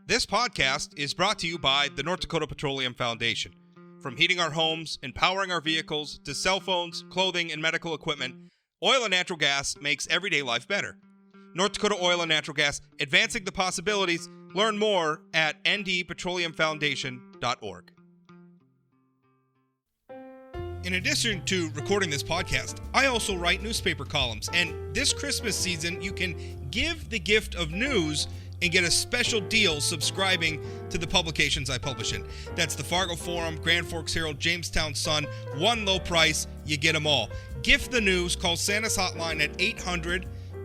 This podcast is brought to you by the North Dakota Petroleum Foundation. From heating our homes and powering our vehicles to cell phones, clothing, and medical equipment, oil and natural gas makes everyday life better. North Dakota Oil and Natural Gas, advancing the possibilities. Learn more at ndpetroleumfoundation.org. In addition to recording this podcast, I also write newspaper columns, and this Christmas season you can give the gift of news and get a special deal subscribing to the publications I publish in. That's the Fargo Forum, Grand Forks Herald, Jamestown Sun, one low price, you get them all. Gift the news, call Santa's hotline at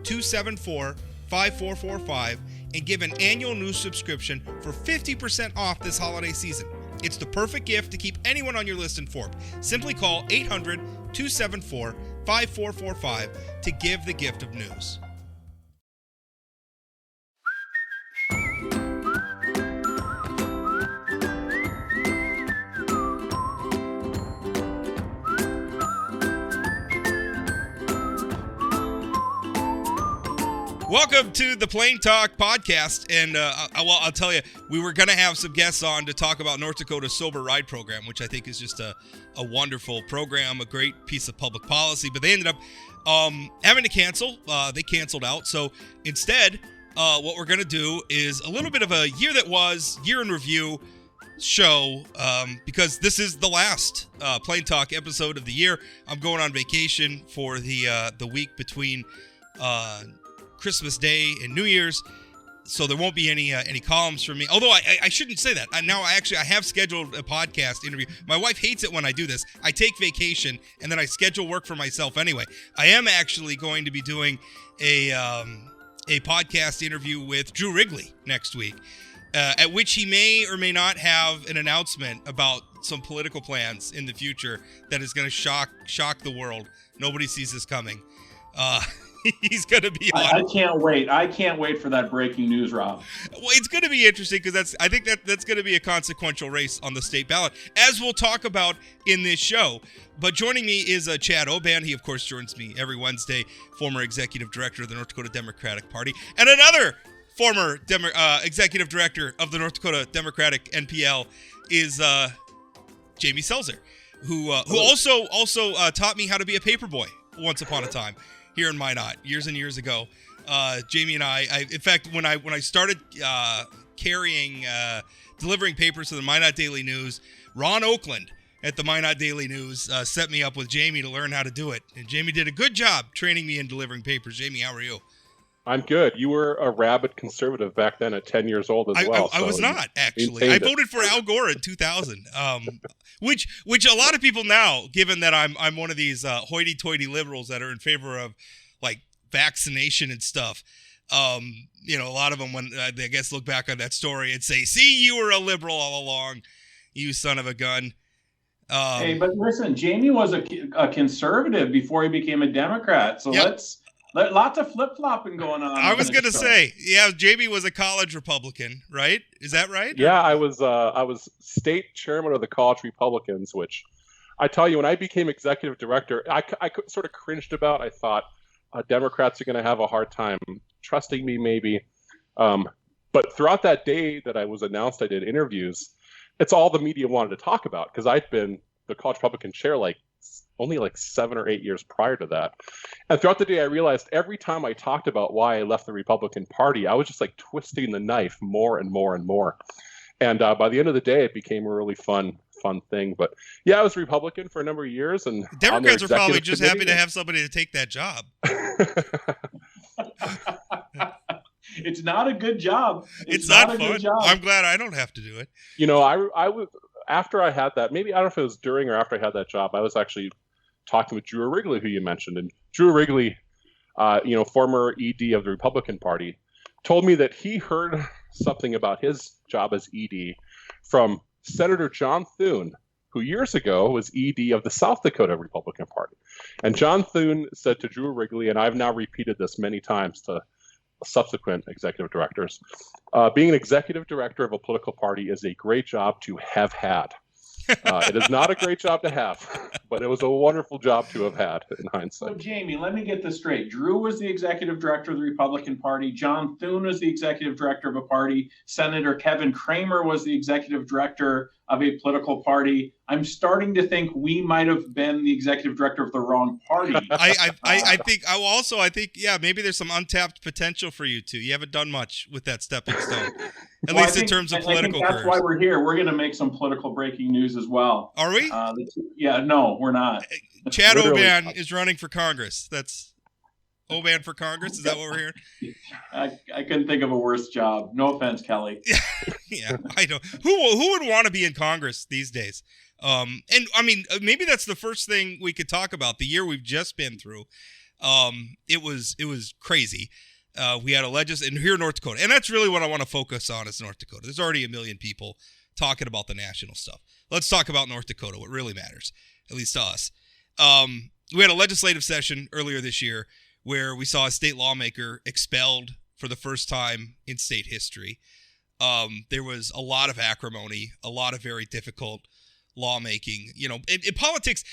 800-274-5445 and give an annual news subscription for 50% off this holiday season. It's the perfect gift to keep anyone on your list informed. Simply call 800-274-5445 to give the gift of news. Welcome to the Plain Talk podcast, and I'll tell you, we were going to have some guests on to talk about North Dakota's Sober Ride program, which I think is just a wonderful program, a great piece of public policy, but they ended up having to cancel. They canceled out, so instead, what we're going to do is a little bit of a year that was, year in review show, because this is the last Plain Talk episode of the year. I'm going on vacation for the week between Christmas Day and New Year's, so there won't be any columns from me. Although I shouldn't say that. I have scheduled a podcast interview. My wife hates it when I do this. I take vacation and then I schedule work for myself anyway. I am actually going to be doing a podcast interview with Drew Wrigley next week, at which he may or may not have an announcement about some political plans in the future that is going to shock the world. Nobody sees this coming. He's going to be on. I can't wait. I can't wait for that breaking news, Rob. Well, it's going to be interesting because I think that's going to be a consequential race on the state ballot, as we'll talk about in this show. But joining me is Chad Oban. He, of course, joins me every Wednesday, former executive director of the North Dakota Democratic Party, and another former executive director of the North Dakota Democratic-NPL is Jamie Selzler, who also taught me how to be a paperboy once upon a time. Here in Minot, years and years ago, Jamie and I in fact, when I started delivering papers to the Minot Daily News, Ron Oakland at the Minot Daily News set me up with Jamie to learn how to do it. And Jamie did a good job training me in delivering papers. Jamie, how are you? I'm good. You were a rabid conservative back then at 10 years old as well. I was not, actually. I voted for Al Gore in 2000, which a lot of people now, given that I'm one of these hoity-toity liberals that are in favor of, like, vaccination and stuff, a lot of them, when I guess look back on that story and say, see, you were a liberal all along, you son of a gun. Hey, but listen, Jamie was a conservative before he became a Democrat, so yep. Lots of flip-flopping going on. I was going to say, yeah, Jamie was a college Republican, right? Is that right? Yeah, I was state chairman of the College Republicans, which I tell you, when I became executive director, I sort of cringed about. I thought Democrats are going to have a hard time trusting me, maybe. But throughout that day that I was announced, I did interviews. It's all the media wanted to talk about because I'd been the College Republican chair only 7 or 8 years prior to that. And throughout the day, I realized every time I talked about why I left the Republican Party, I was just twisting the knife more and more and more. And by the end of the day, it became a really fun thing. But yeah, I was Republican for a number of years. And Democrats are probably just happy to have somebody to take that job. It's not a good job. It's not fun. I'm glad I don't have to do it. I was, after I had that, maybe I don't know if it was during or after I had that job, I was actually talking with Drew Wrigley, who you mentioned. And Drew Wrigley, former ED of the Republican Party, told me that he heard something about his job as ED from Senator John Thune, who years ago was ED of the South Dakota Republican Party. And John Thune said to Drew Wrigley, and I've now repeated this many times to subsequent executive directors, being an executive director of a political party is a great job to have had. It is not a great job to have, but it was a wonderful job to have had in hindsight. So, Jamie, let me get this straight. Drew was the executive director of the Republican Party. John Thune was the executive director of a party. Senator Kevin Cramer was the executive director of a political party. I'm starting to think we might have been the executive director of the wrong party. I think maybe there's some untapped potential for you two. You haven't done much with that stepping stone, at least in terms of political careers. That's why we're here. We're going to make some political breaking news as well. Are we? No, we're not. Chad Oban is running for Congress. That's Oban for Congress. Is that what we're hearing? I couldn't think of a worse job. No offense, Kelly. Yeah, I know. Who would want to be in Congress these days? And I mean, maybe that's the first thing we could talk about. The year we've just been through, it was crazy. We had a legislature here in North Dakota, and that's really what I want to focus on is North Dakota. There's already 1 million people talking about the national stuff. Let's talk about North Dakota, what really matters, at least to us. We had a legislative session earlier this year where we saw a state lawmaker expelled for the first time in state history. There was a lot of acrimony, a lot of very difficult lawmaking. You know, in politics,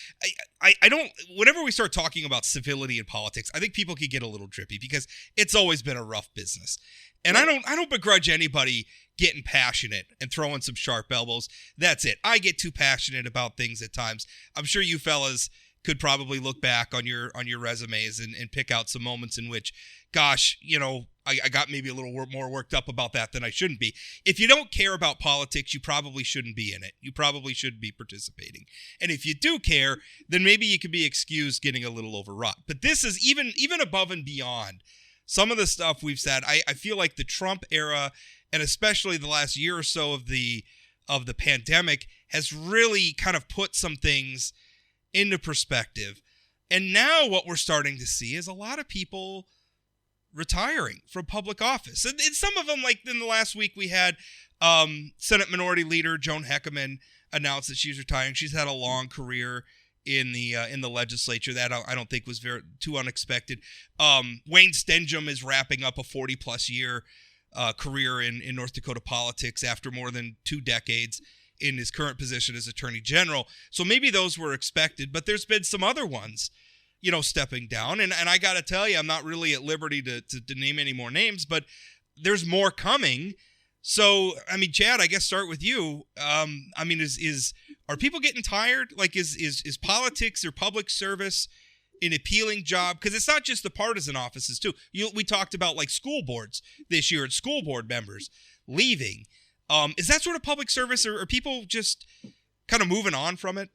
I don't. Whenever we start talking about civility in politics, I think people could get a little trippy because it's always been a rough business, and I don't begrudge anybody getting passionate and throwing some sharp elbows. That's it. I get too passionate about things at times. I'm sure you fellas could probably look back on your resumes and pick out some moments in which, gosh, you know, I got maybe a little more worked up about that than I shouldn't be. If you don't care about politics, you probably shouldn't be in it. You probably shouldn't be participating. And if you do care, then maybe you could be excused getting a little overwrought. But this is even above and beyond some of the stuff we've said. I feel like the Trump era, and especially the last year or so of the pandemic, has really kind of put some things into perspective. And now what we're starting to see is a lot of people retiring from public office. And some of them, like in the last week, we had Senate Minority Leader Joan Heckerman announce that she's retiring. She's had a long career in the legislature. That I don't think was too unexpected. Wayne Stenjum is wrapping up a 40-plus year career in North Dakota politics after more than 2 decades in his current position as Attorney General. So maybe those were expected, but there's been some other ones, you know, stepping down. And I got to tell you, I'm not really at liberty to name any more names, but there's more coming. So, I mean, Chad, I guess start with you. I mean, are people getting tired? Like, is politics or public service an appealing job? Because it's not just the partisan offices, too. We talked about, like, school boards this year and school board members leaving. Is that sort of public service, or are people just kind of moving on from it?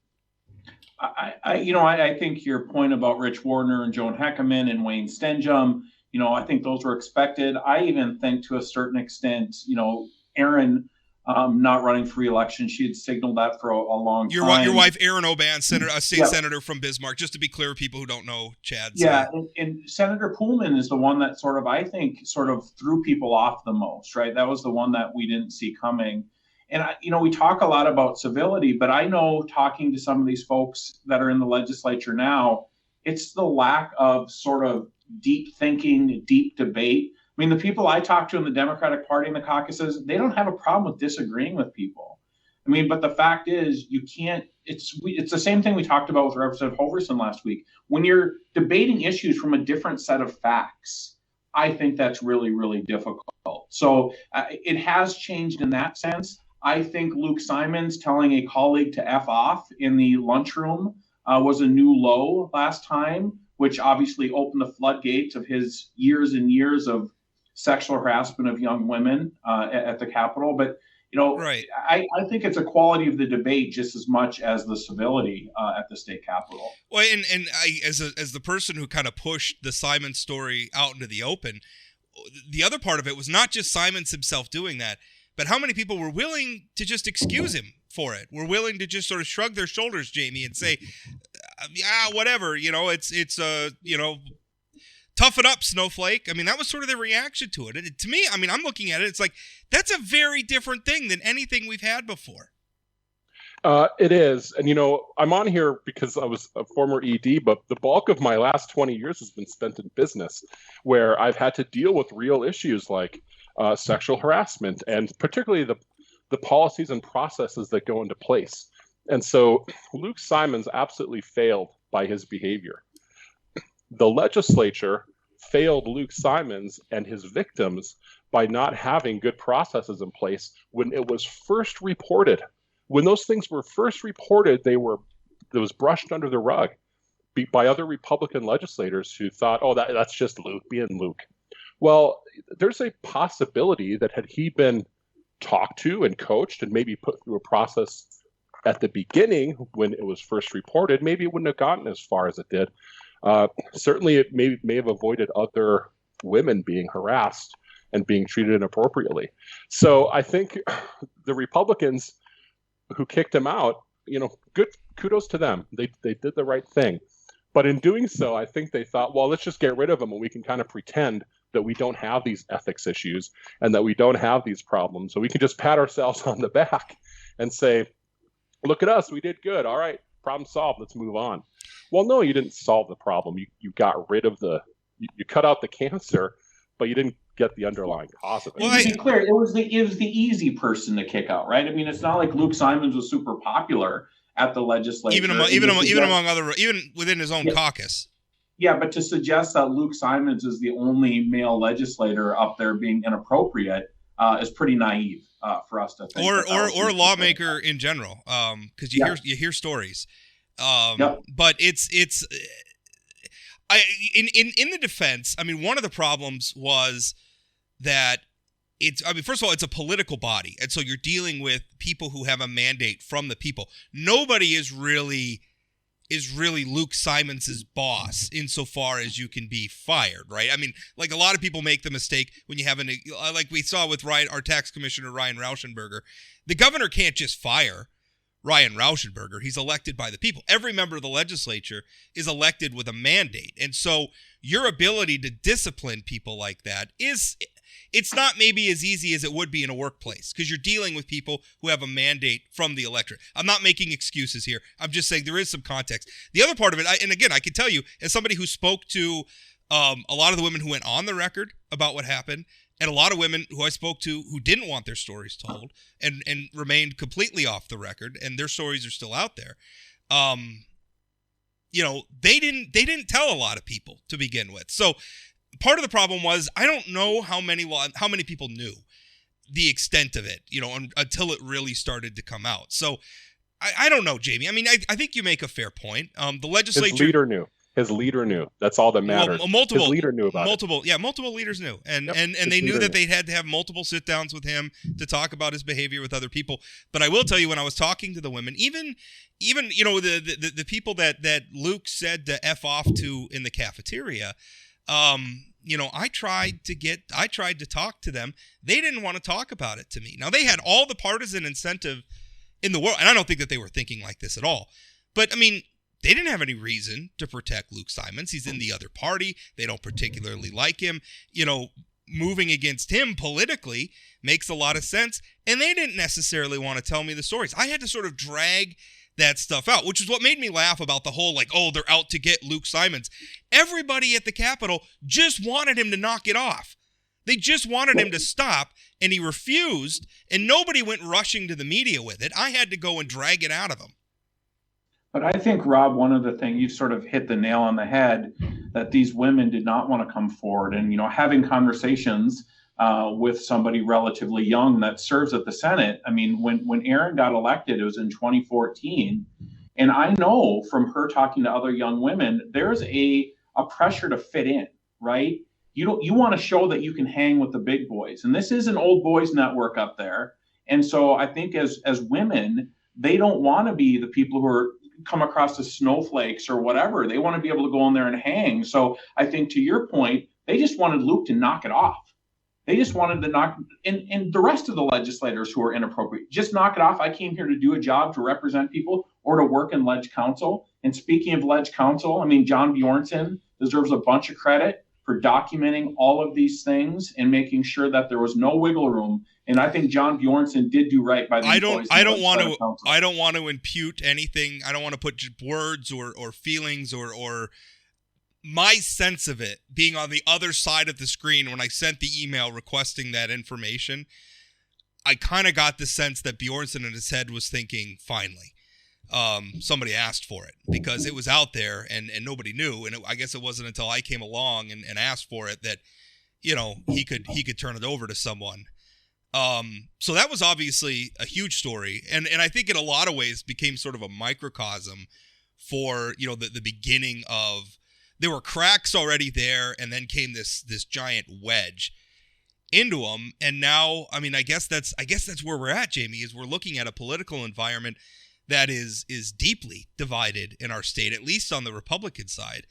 I think your point about Rich Wardner and Joan Heckerman and Wayne Stenjum, you know, I think those were expected. I even think to a certain extent, you know, Erin not running for re-election, she had signaled that for a long time. Your wife, Erin Oban, a state senator from Bismarck, just to be clear, people who don't know Chad. Yeah, and Senator Pullman is the one that I think threw people off the most, right? That was the one that we didn't see coming. And, we talk a lot about civility, but I know talking to some of these folks that are in the legislature now, it's the lack of sort of deep thinking, deep debate. I mean, the people I talk to in the Democratic Party and the caucuses, they don't have a problem with disagreeing with people. I mean, but the fact is, you can't, it's the same thing we talked about with Representative Hoverson last week. When you're debating issues from a different set of facts, I think that's really, really difficult. So it has changed in that sense. I think Luke Simons telling a colleague to F off in the lunchroom was a new low last time, which obviously opened the floodgates of his years and years of sexual harassment of young women at the Capitol. But, right. I think it's a quality of the debate just as much as the civility at the state Capitol. Well, and I, as the person who kind of pushed the Simons story out into the open, the other part of it was not just Simons himself doing that, but how many people were willing to just excuse him for it? Were willing to just sort of shrug their shoulders, Jamie, and say, yeah, whatever, it's tough it up, snowflake. I mean, that was sort of the reaction to it. And to me, I mean, I'm looking at it, it's like, that's a very different thing than anything we've had before. It is. And, I'm on here because I was a former ED, but the bulk of my last 20 years has been spent in business, where I've had to deal with real issues like sexual harassment, and particularly the policies and processes that go into place. And so Luke Simons absolutely failed by his behavior. The legislature failed Luke Simons and his victims by not having good processes in place when it was first reported. When those things were first reported, it was brushed under the rug by other Republican legislators who thought, oh, that's just Luke being Luke. Well, there's a possibility that had he been talked to and coached and maybe put through a process at the beginning when it was first reported, maybe it wouldn't have gotten as far as it did. Certainly, it may have avoided other women being harassed and being treated inappropriately. So I think the Republicans who kicked him out, good kudos to them. They did the right thing. But in doing so, I think they thought, well, let's just get rid of him and we can kind of pretend that we don't have these ethics issues and that we don't have these problems. So we can just pat ourselves on the back and say, look at us, we did good. All right, problem solved. Let's move on. Well, no, you didn't solve the problem. You got rid of you cut out the cancer, but you didn't get the underlying cause of it. Well, to be clear, it was the easy person to kick out, right? I mean, it's not like Luke Simons was super popular at the legislature. Even within his own caucus. Yeah, but to suggest that Luke Simons is the only male legislator up there being inappropriate is pretty naive for us to think. Or lawmaker in general, because you hear stories. But it's in the defense. I mean, one of the problems was that first of all, it's a political body, and so you're dealing with people who have a mandate from the people. Nobody is really Luke Simons's boss insofar as you can be fired, right? I mean, like a lot of people make the mistake when you have like we saw with our tax commissioner, Ryan Rauschenberger. The governor can't just fire Ryan Rauschenberger. He's elected by the people. Every member of the legislature is elected with a mandate. And so your ability to discipline people like that it's not maybe as easy as it would be in a workplace because you're dealing with people who have a mandate from the electorate. I'm not making excuses here. I'm just saying there is some context. The other part of it, and again, I can tell you as somebody who spoke to a lot of the women who went on the record about what happened, and a lot of women who I spoke to who didn't want their stories told and remained completely off the record, and their stories are still out there. They didn't tell a lot of people to begin with. So part of the problem was I don't know how many people knew the extent of it, until it really started to come out. So I don't know, Jamie. I mean, I think you make a fair point. The legislature. His leader knew. That's all that mattered. His leader knew about it. Yeah, multiple leaders knew. And they knew that they had to have multiple sit-downs with him to talk about his behavior with other people. But I will tell you, when I was talking to the women, even the people that Luke said to F off to in the cafeteria, I tried to talk to them. They didn't want to talk about it to me. Now, they had all the partisan incentive in the world, and I don't think that they were thinking like this at all. But, I mean, they didn't have any reason to protect Luke Simons. He's in the other party. They don't particularly like him. Moving against him politically makes a lot of sense. And they didn't necessarily want to tell me the stories. I had to sort of drag that stuff out, which is what made me laugh about the whole, they're out to get Luke Simons. Everybody at the Capitol just wanted him to knock it off. They just wanted him to stop, and he refused, and nobody went rushing to the media with it. I had to go and drag it out of him. But I think, Rob, one of the things you sort of hit the nail on the head, that these women did not want to come forward. And, having conversations with somebody relatively young that serves at the Senate. I mean, when Aaron got elected, it was in 2014. And I know from her talking to other young women, there's a pressure to fit in, right? You want to show that you can hang with the big boys. And this is an old boys network up there. And so I think as women, they don't want to be the people who are come across as snowflakes or whatever. They want to be able to go in there and hang. So I think to your point, they just wanted Luke to knock it off. They just wanted to knock, and the rest of the legislators who are inappropriate, just knock it off. I came here to do a job, to represent people, or to work in Ledge Council. And speaking of Ledge Council, I mean, John Bjornson deserves a bunch of credit for documenting all of these things and making sure that there was no wiggle room. And I think John Bjornson did do right by the employees. I don't want to impute anything. I don't want to put words or feelings or my sense of it being on the other side of the screen when I sent the email requesting that information. I kind of got the sense that Bjornson in his head was thinking, finally. somebody asked for it because it was out there and nobody knew. And I guess it wasn't until I came along and asked for it that, he could turn it over to someone. So that was obviously a huge story. And I think in a lot of ways became sort of a microcosm for, the beginning of, there were cracks already there. And then came this giant wedge into them. And now, I mean, I guess that's where we're at, Jamie, is we're looking at a political environment that is deeply divided in our state, at least on the Republican side.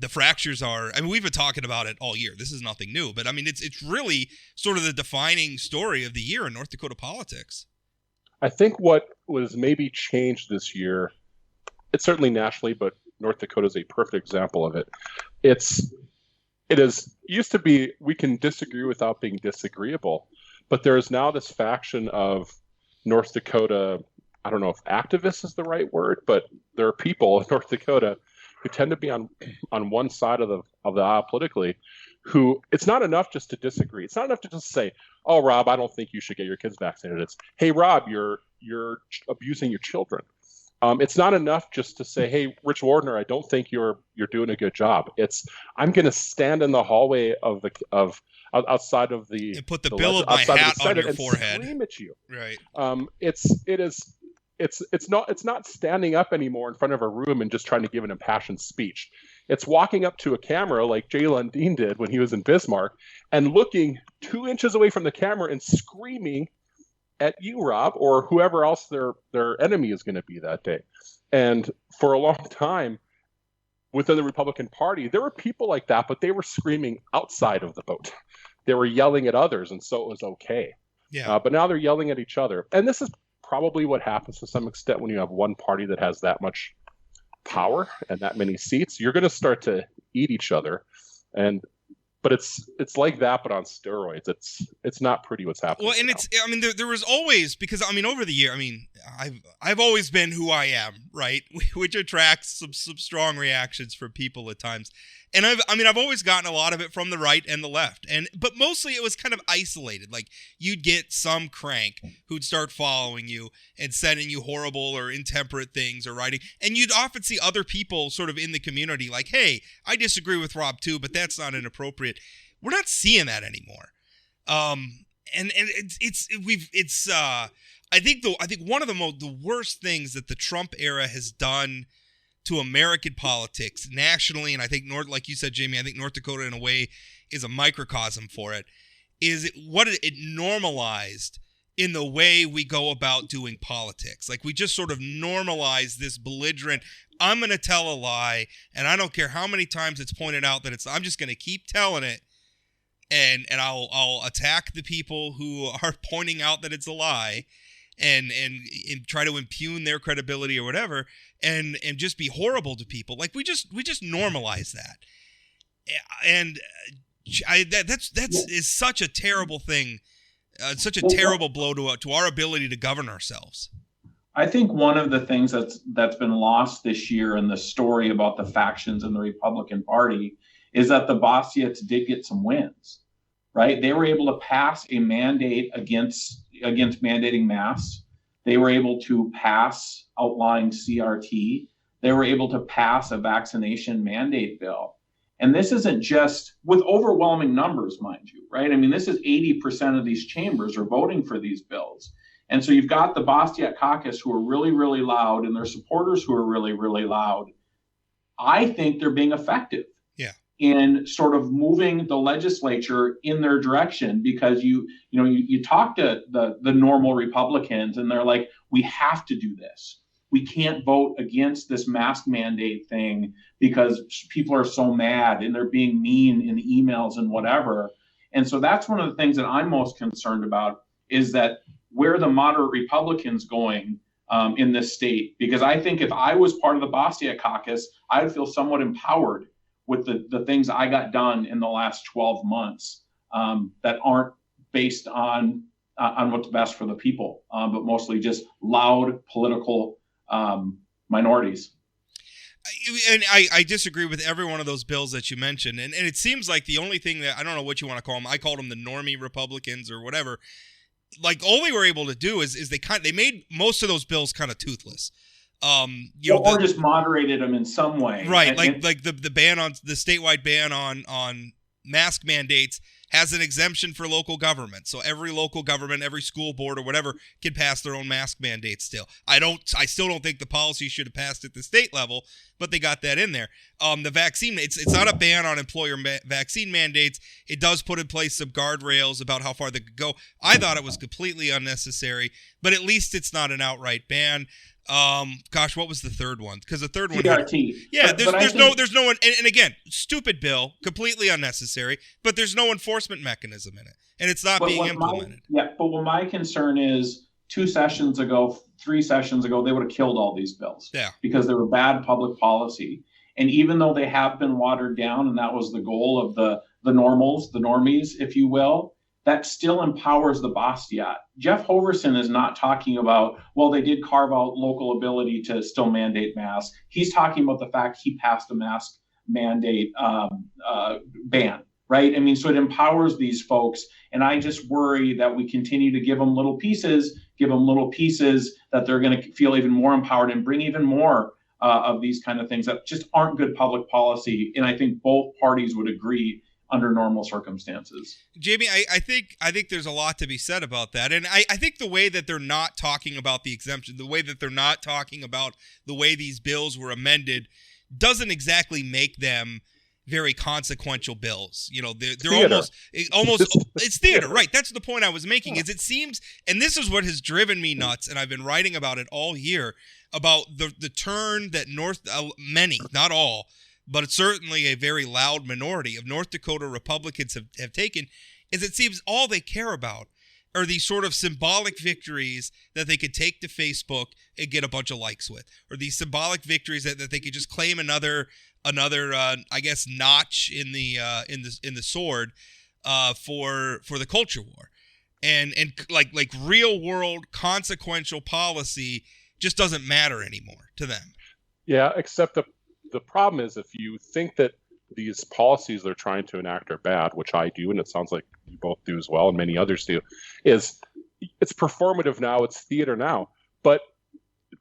The fractures are, I mean, we've been talking about it all year. This is nothing new, but I mean, it's really sort of the defining story of the year in North Dakota politics. I think what was maybe changed this year, it's certainly nationally, but North Dakota is a perfect example of it. It used to be, we can disagree without being disagreeable, but there is now this faction of North Dakota, I don't know if activist is the right word, but there are people in North Dakota who tend to be on one side of the aisle politically, who it's not enough just to disagree. It's not enough to just say, "Oh, Rob, I don't think you should get your kids vaccinated." It's, "Hey, Rob, you're abusing your children." It's not enough just to say, "Hey, Rich Wardner, I don't think you're doing a good job." It's, "I'm going to stand in the hallway outside of the and put the bill of my hat on your forehead, scream at you." Right. It's not standing up anymore in front of a room and just trying to give an impassioned speech. It's walking up to a camera like Jay Lundin did when he was in Bismarck and looking 2 inches away from the camera and screaming at you, Rob, or whoever else their enemy is going to be that day. And for a long time within the Republican Party, there were people like that, but they were screaming outside of the boat. They were yelling at others, and so it was okay. Yeah. But now they're yelling at each other. And this is probably what happens to some extent when you have one party that has that much power and that many seats. You're going to start to eat each other, but it's like that, but on steroids. It's not pretty what's happening. Well, and right now. I mean, there was always, because I mean, over the year, I mean, I've always been who I am, right? Which attracts some strong reactions from people at times. And I've always gotten a lot of it from the right and the left, but mostly it was kind of isolated. Like you'd get some crank who'd start following you and sending you horrible or intemperate things or writing, and you'd often see other people sort of in the community like, "Hey, I disagree with Rob too, but that's not inappropriate." We're not seeing that anymore. I think one of the worst things that the Trump era has done to American politics nationally, and I think like you said, Jamie, I think North Dakota in a way is a microcosm for it, is what it normalized in the way we go about doing politics. Like we just sort of normalized this belligerent, I'm going to tell a lie, and I don't care how many times it's pointed out that I'm just going to keep telling it, and I'll attack the people who are pointing out that it's a lie, and try to impugn their credibility or whatever, and just be horrible to people. Like we just normalize that, and is such a terrible thing, such a terrible blow to our ability to govern ourselves. I think one of the things that's been lost this year in the story about the factions in the Republican Party is that the Bossiets did get some wins, right? They were able to pass a mandate against mandating masks. They were able to pass outlawing CRT. They were able to pass a vaccination mandate bill. And this isn't just with overwhelming numbers, mind you, right? I mean, this is 80% of these chambers are voting for these bills. And so you've got the Bossiet caucus who are really, really loud and their supporters who are really, really loud. I think they're being effective. Yeah. In sort of moving the legislature in their direction, because you talk to the normal Republicans and they're like, we have to do this. We can't vote against this mask mandate thing because people are so mad and they're being mean in the emails and whatever. And so that's one of the things that I'm most concerned about, is that where the moderate Republicans going in this state, because I think if I was part of the Bossiet caucus, I would feel somewhat empowered with the things I got done in the last 12 months that aren't based on what's best for the people, but mostly just loud political minorities. And I disagree with every one of those bills that you mentioned. And it seems like the only thing that, I don't know what you want to call them, I called them the normie Republicans or whatever, like all they were able to do is they made most of those bills kind of toothless. Or just moderated them in some way, right? Like the ban on the statewide ban on mask mandates has an exemption for local government. So every local government, every school board or whatever can pass their own mask mandate still. I still don't think the policy should have passed at the state level, but they got that in there. The vaccine, it's not a ban on employer vaccine mandates. It does put in place some guardrails about how far they could go. I thought it was completely unnecessary, but at least it's not an outright ban. Gosh, what was the third one? Because the third one, CRT. Yeah, there's no one, and again, stupid bill, completely unnecessary. But there's no enforcement mechanism in it, and it's not being implemented. But what my concern is, 3 sessions ago, they would have killed all these bills. Yeah, because they were bad public policy, and even though they have been watered down, and that was the goal of the normies, if you will. That still empowers the Bastiat. Jeff Hoverson is not talking about, well, they did carve out local ability to still mandate masks. He's talking about the fact he passed a mask mandate ban, right? I mean, so it empowers these folks. And I just worry that we continue to give them little pieces that they're going to feel even more empowered and bring even more of these kind of things that just aren't good public policy. And I think both parties would agree under normal circumstances. Jamie, I think there's a lot to be said about that. And I think the way that they're not talking about the exemption, the way that they're not talking about the way these bills were amended doesn't exactly make them very consequential bills. You know, they're almost it's theater, right? That's the point I was making. Is it seems, and this is what has driven me nuts, and I've been writing about it all year, about the turn that many, not all, but it's certainly a very loud minority of North Dakota Republicans have taken, is it seems all they care about are these sort of symbolic victories that they could take to Facebook and get a bunch of likes with, or these symbolic victories that they could just claim another I guess notch in the sword for the culture war, and like real world consequential policy just doesn't matter anymore to them. Yeah, except the problem is, if you think that these policies they're trying to enact are bad, which I do, and it sounds like you both do as well, and many others do, is it's performative now, it's theater now, but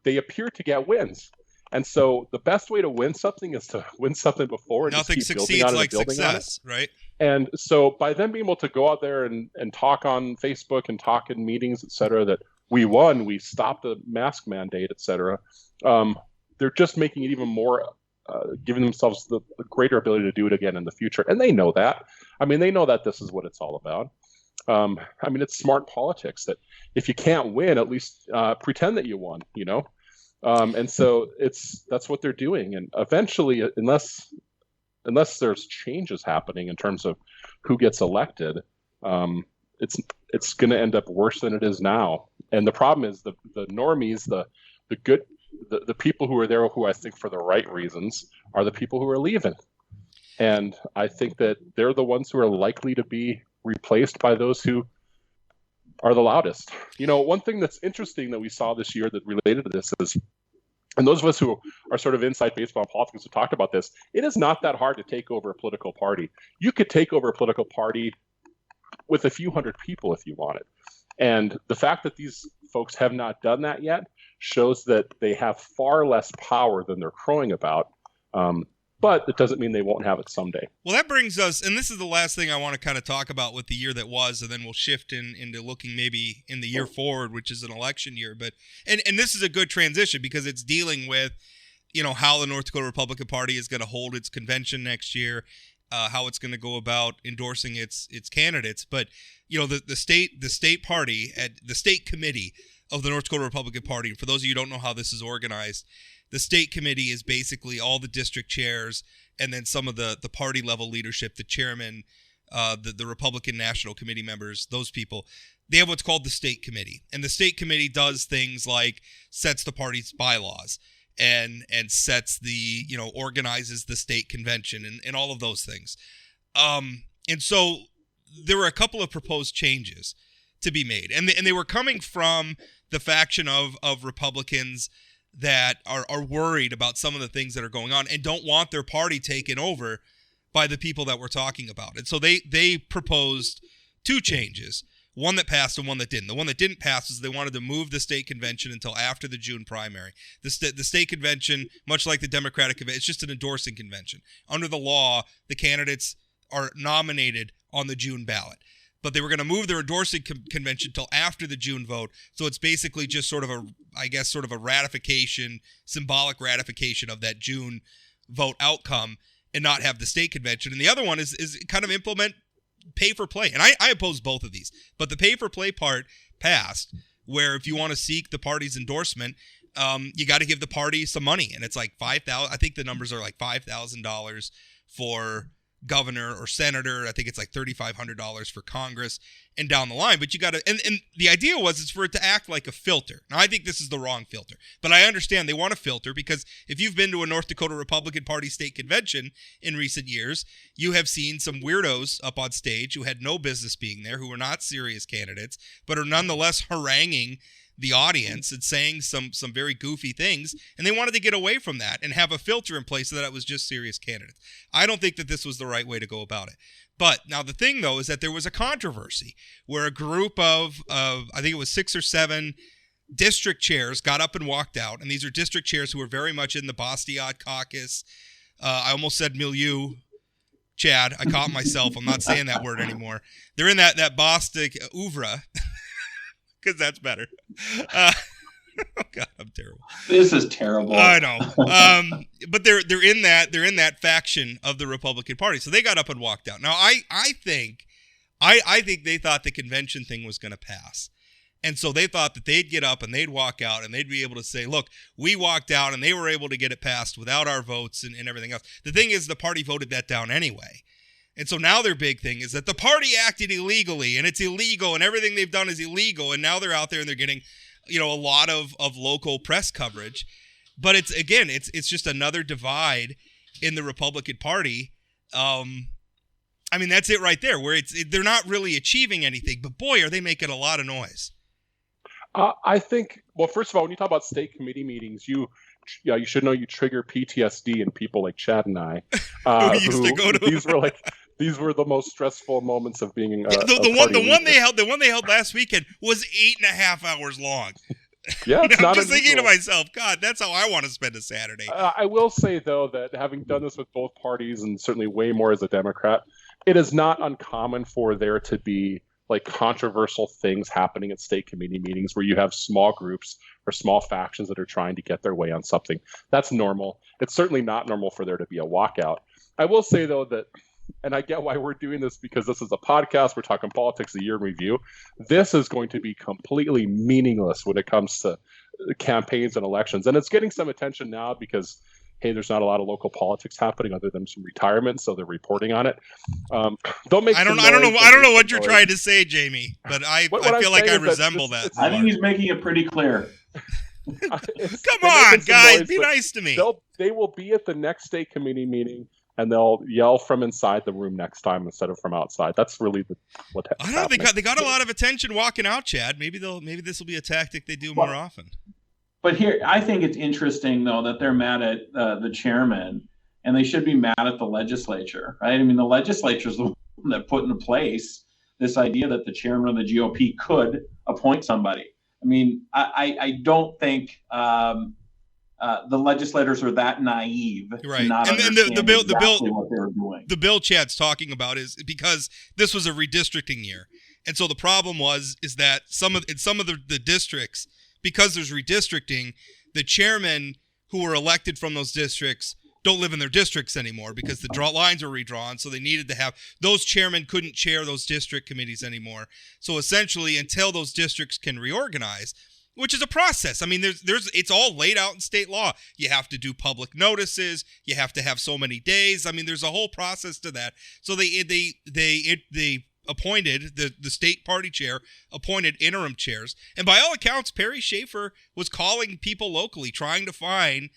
they appear to get wins. And so the best way to win something is to win something before and nothing just keep succeeds like success, right? And so by them being able to go out there and talk on Facebook and talk in meetings, et cetera, that we won, we stopped the mask mandate, et cetera, they're just making it even more giving themselves the greater ability to do it again in the future. And they know that. I mean, they know that this is what it's all about. I mean, it's smart politics that if you can't win, at least pretend that you won, you know? And so that's what they're doing. And eventually, unless there's changes happening in terms of who gets elected, it's going to end up worse than it is now. And the problem is the normies, the people who are there, who I think for the right reasons, are the people who are leaving. And I think that they're the ones who are likely to be replaced by those who are the loudest. You know, one thing that's interesting that we saw this year that related to this is, and those of us who are sort of inside baseball and politics have talked about this, it is not that hard to take over a political party. You could take over a political party with a few hundred people if you wanted. And the fact that these folks have not done that yet shows that they have far less power than they're crowing about. But it doesn't mean they won't have it someday. Well, that brings us, and this is the last thing I want to kind of talk about with the year that was, and then we'll shift into looking maybe in the year forward, which is an election year. But and this is a good transition because it's dealing with, you know, how the North Dakota Republican Party is going to hold its convention next year, how it's going to go about endorsing its candidates. But you know, the state party at the state committee of the North Dakota Republican Party. And for those of you who don't know how this is organized, the state committee is basically all the district chairs and then some of the party level leadership, the chairman, the Republican National Committee members, those people. They have what's called the state committee. And the state committee does things like sets the party's bylaws and sets the, you know, organizes the state convention and all of those things. And so there were a couple of proposed changes to be made. And they were coming from the faction of Republicans that are worried about some of the things that are going on and don't want their party taken over by the people that we're talking about. And so they proposed two changes. one that passed and one that didn't. The one that didn't pass is they wanted to move the state convention until after the June primary. The state convention, much like the Democratic convention, it's just an endorsing convention. Under the law, the candidates are nominated on the June ballot. But they were going to move their endorsing convention till after the June vote. So it's basically just sort of a ratification, symbolic ratification of that June vote outcome and not have the state convention. And the other one is kind of implement pay for play. And I oppose both of these. But the pay for play part passed, where if you want to seek the party's endorsement, you got to give the party some money. And it's like $5,000. I think the numbers are like $5,000 for governor or senator. I think it's like $3,500 for Congress and down the line. But you got to, and the idea is for it to act like a filter. Now, I think this is the wrong filter, but I understand they want a filter, because if you've been to a North Dakota Republican Party state convention in recent years, you have seen some weirdos up on stage who had no business being there, who were not serious candidates, but are nonetheless haranguing the audience and saying some very goofy things, and they wanted to get away from that and have a filter in place so that it was just serious candidates. I don't think that this was the right way to go about it. But now the thing, though, is that there was a controversy where a group of I think it was 6 or 7 district chairs got up and walked out, and these are district chairs who are very much in the Bastiat caucus. I almost said milieu. Chad, I caught myself. I'm not saying that word anymore. They're in that Bostic oeuvre. Because that's better. Oh God, I'm terrible. This is terrible. I know. But they're in that faction of the Republican Party. So they got up and walked out. Now I think they thought the convention thing was going to pass. And so they thought that they'd get up and they'd walk out and they'd be able to say, look, we walked out and they were able to get it passed without our votes and everything else. The thing is, the party voted that down anyway. And so now their big thing is that the party acted illegally, and it's illegal, and everything they've done is illegal. And now they're out there and they're getting, a lot of local press coverage. But it's just another divide in the Republican Party. That's it right there, where they're not really achieving anything. But boy, are they making a lot of noise. I think, well, first of all, when you talk about state committee meetings, you should know you trigger PTSD in people like Chad and I. Who used to go to These were the most stressful moments of being the one they held last weekend was 8.5 hours long. Yeah, it's I'm just thinking to myself, God, that's how I want to spend a Saturday. I will say, though, that having done this with both parties, and certainly way more as a Democrat, it is not uncommon for there to be like controversial things happening at state committee meetings where you have small groups or small factions that are trying to get their way on something. That's normal. It's certainly not normal for there to be a walkout. I will say, though, that, and I get why we're doing this, because this is a podcast, we're talking politics, a year in review. This is going to be completely meaningless when it comes to campaigns and elections. And it's getting some attention now because, hey, there's not a lot of local politics happening other than some retirement, so they're reporting on it. I don't know what you're trying to say, Jamie, but I feel like I resemble that. I think he's making it pretty clear. Come on, guys, be nice to me. They will be at the next state committee meeting, and they'll yell from inside the room next time instead of from outside. That's really what I don't know. They got a lot of attention walking out, Chad. Maybe this will be a tactic they do more often. But here, I think it's interesting, though, that they're mad at the chairman, and they should be mad at the legislature, right? I mean, the legislature is the one that put into place this idea that the chairman of the GOP could appoint somebody. I mean, I don't think the legislators are that naive to not understand exactly what they were doing. The bill Chad's talking about is because this was a redistricting year, and so the problem is that in some of the districts, because there's redistricting, the chairmen who were elected from those districts don't live in their districts anymore because the lines are redrawn. So they needed to have those chairmen couldn't chair those district committees anymore. So essentially, until those districts can reorganize, which is a process. I mean, it's all laid out in state law. You have to do public notices. You have to have so many days. I mean, there's a whole process to that. So they appointed the state party chair, appointed interim chairs, and by all accounts, Perry Schaefer was calling people locally, trying to find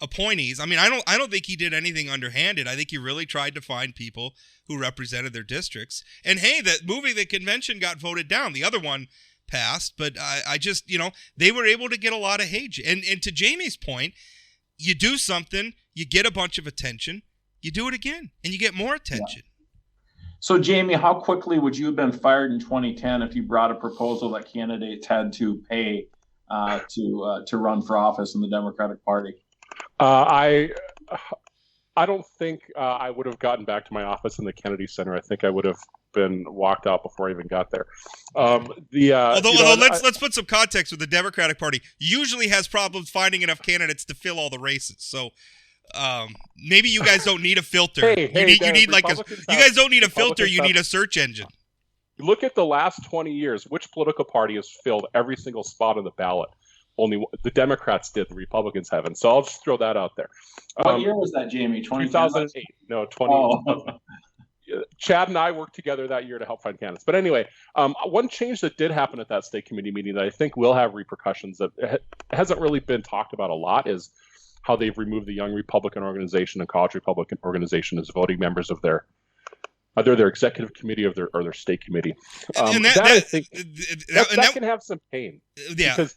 appointees. I mean, I don't think he did anything underhanded. I think he really tried to find people who represented their districts. And hey, that movie, the convention, got voted down. The other one passed, but I just, they were able to get a lot of hate. And to Jamie's point, you do something, you get a bunch of attention, you do it again, and you get more attention. So, Jamie, how quickly would you have been fired in 2010 if you brought a proposal that candidates had to pay to run for office in the Democratic Party? I don't think I would have gotten back to my office in the Kennedy Center. I think I would have been walked out before I even got there. Let's put some context with the Democratic Party. Usually has problems finding enough candidates to fill all the races. So maybe you guys don't need a filter. You guys don't need a filter. You need a search engine. Look at the last 20 years. Which political party has filled every single spot on the ballot? Only the Democrats did. The Republicans haven't. So I'll just throw that out there. What year was that, Jamie? 2008. No, 20. Oh. Chad and I worked together that year to help find candidates. But anyway, one change that did happen at that state committee meeting that I think will have repercussions that hasn't really been talked about a lot is how they've removed the Young Republican Organization and College Republican Organization as voting members of their either their executive committee or their state committee. I think that can have some pain. Yeah. Because